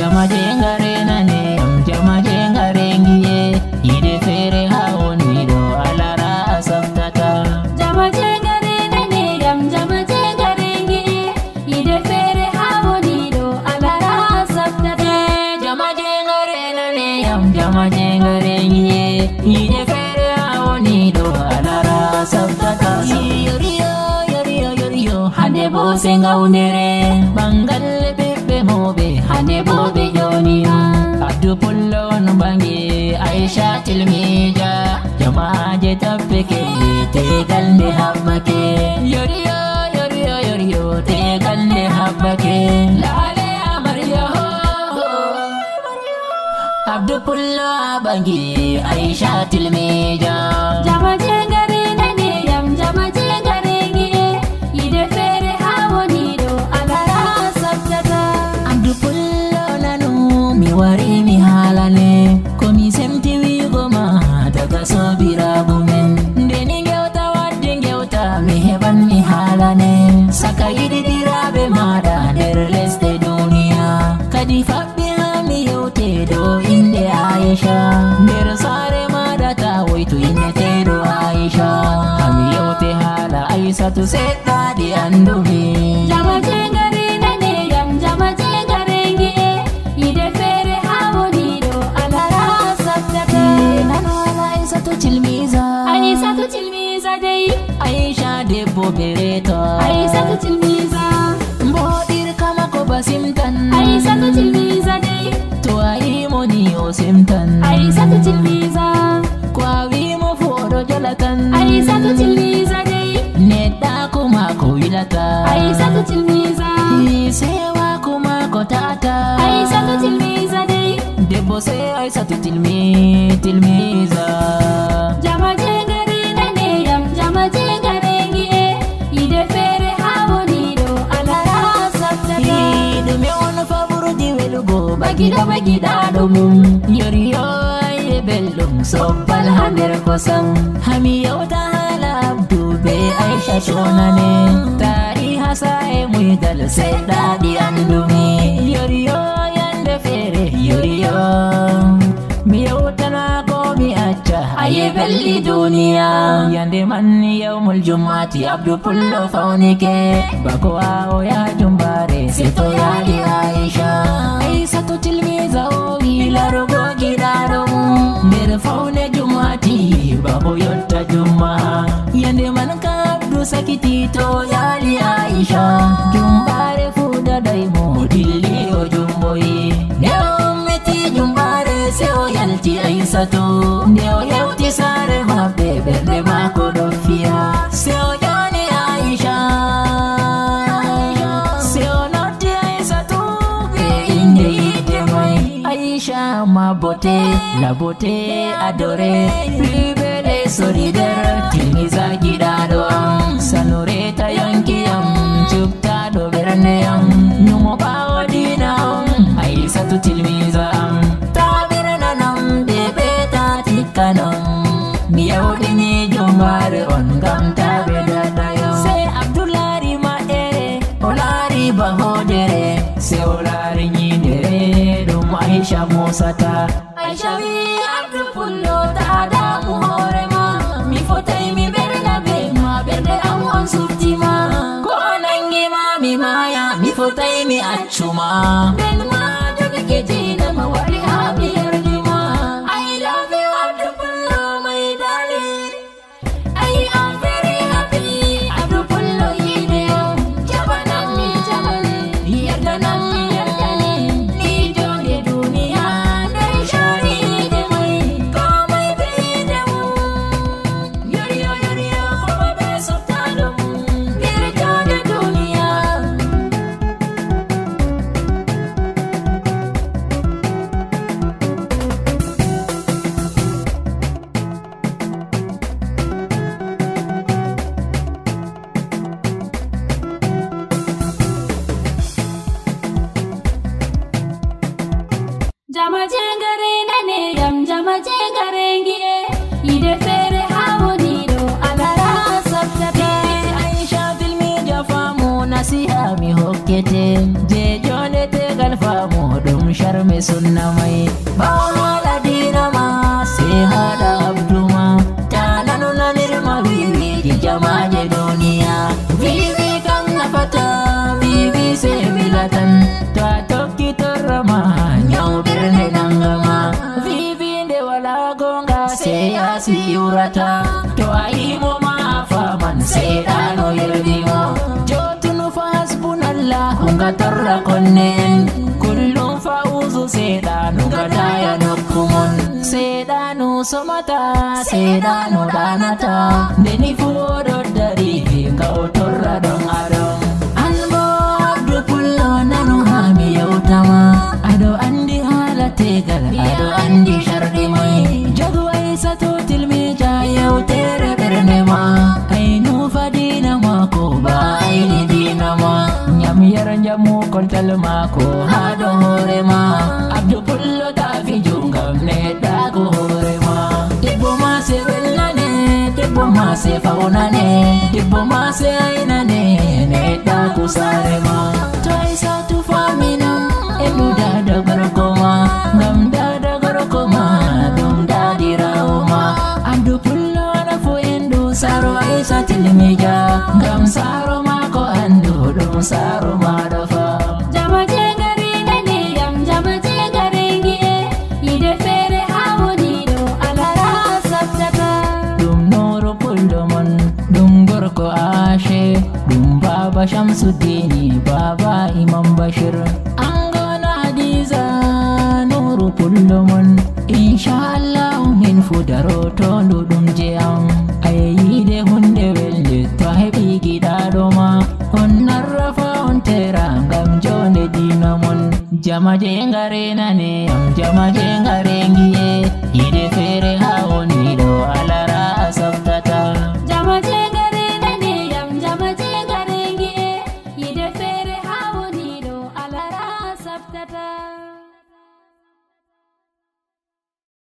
jama jengare nane yam jama jengare ngiye ide fere hawoni do alara asaftata jama jengare nane yam jama jengare ngiye ide fere hawoni do alara asaftata jama jengare nane yam jama jengare ngiye ide fere hawoni do alara asaftata yoriyo yoriyo yoriyo hande bo senga unere bangal bebe mobe hande bo be joniya abdu pullon bangi aisha tilmija jamaaje tappeke te galne habbake yoriyo yoriyo yoriyo te galne habbake lale amarya abdu pullo bangi aisha tilmija jama jengare nane yam jama jengare ngiye ide fere hawoni do alara asaftata abdu pullo nanu mi wari mi halane komi semti wigoma daga sobiragu men ndeni gewta wadde gewta mi heban mi halane saka yiɗiɗiraɓe maɗa nder lesɗe duniya kadi faɓɓi ha mi yewte do inde aisha nder sare maɗa ta woytu inneteɗo aisha hami yewte haala aisatu seɗɗaɗi andumi jama jengare nane yam jama jengare ngiye ide fere hawoni do alara asaftata nano ala aisatu tilmiza aisatu tilmiza dai aisha debbo bereto aisatu tilmiza mboɗir kama ko basimtan aisatu tilmiza dai to a yimoni o simtan aisatu tilmiza ko a wimo fu oɗo jolatan aisatu tilmiza dai neɗɗa kuma ko wilata aisatu tilmiza sewa kuma ko tata aisatu tilmiza dai debbo se aisatu tilmiza jama jengare nane yam jama jengare ngiye ide fere hawoni do alara asaftata ɗume on faburuji welugo bagiɗaɗo mum yoriyo aye belɗum sobbal ha nder kosam hami yewta hala abdu be aisha shonane tariha sa'e muydal seɗɗaɗi andumi yoriyo yande fere yoriyo mi yewtana ko mi acca aye belɗi duniya yande man yawmul jummati abdu pullo fawnike bako awo ya jumbare seto yaɗi aisha aisatu tilmiza o wilarugo giɗaɗo nder fawne jummati bako yotta jumma yande man ka abdu sakiti to yaɗi aisha jumbare fuɗaɗaymo dilli o jumboyi ne o meti jumbare se o yalti aisatu nde o yewti sare maɓɓe ɓernde mako ɗo fiya se o ƴoni aisha se o notti aisatu ɓe inde yidde may aisha ma bote la bote adore ribele solidaire tilmiza giɗaɗo am sanureta yonkiyam cubtaɗo ɓernde am numo ɓawo dina am aisatu tilmiza am taɓirnanam ɓe ɓeta tikkanam mi yawɗini jumbare on gam taɓe daɗayo se abdoulari maɗere o laari bahodere se o laari ñidere ɗum aisha mosata aisha wi abdu pullo taɗamu hoorema mi fotay mi ɓerna be ma ɓernde am on suftima ko nangima mi maya mi fotay mi accuma nden ma jogike jinama waɗi ha mi yerdima I love you abdu pullo my darling I am very happy abdu pullo yide jabanam mi jabani yerdanam mi yerdani ni jonde duniya nder sharide may komay ɓeyde mum yoriyo yoriyo koma ɓe softaɗo mum nder jonde duniya jama jengare nane yam jama jengare ngiye ide fere hawoni do alara asaftata aisha tilmija famu nasiha mi hokkete je jonde tegal famu ɗum me sunna mai bawon wala dinama sai hada abduma tananu nanirma vivi di jamaje duniya vivi kan nafata vivi se bilatan ta tokki torrama nyau birne nangama vivi nde wala gonga sai asi urata to aimo ma faman sai dano yerdimo jotunu fasbunallah hunga torra konnen kullum fauzu sedanu gadaya nokkumon sedanu somata sedanu danata deni fuodo dari kau torra dong adong anbo abdu pullo nanu hami yautama ado andi hala tegal ado andi shardi mai jagu aisatu tilmi jaya utere bernema ainu fadina mako ba aini dinama nyam yaran jamu kontal mako hado horema abdu pullo tafi jungam ne dago horema debbo ma se bellane debbo ma se faunane debbo ma se ainane ne dago sarema to aisatu faminam elu dada gorokoma ngam dada gorokoma dum dadi rauma abdu pullo na fu endu saro aisa tilmija ngam saro mako andu dum saro madafa Jamaje gari nane yam jamaje gari ngie ide fere hawoni do alara sabtata dum noro puldomon dum gorko ashe dum baba shamsuddini baba imam bashir angona hadiza noro puldomon inshallah min fudaro tondo dum je am ayide hunde welde to hebi gidadoma on narrafa on tera ngam jonde dinamon jamaje ngare nane am jamaje ngare ngiye ide fere ha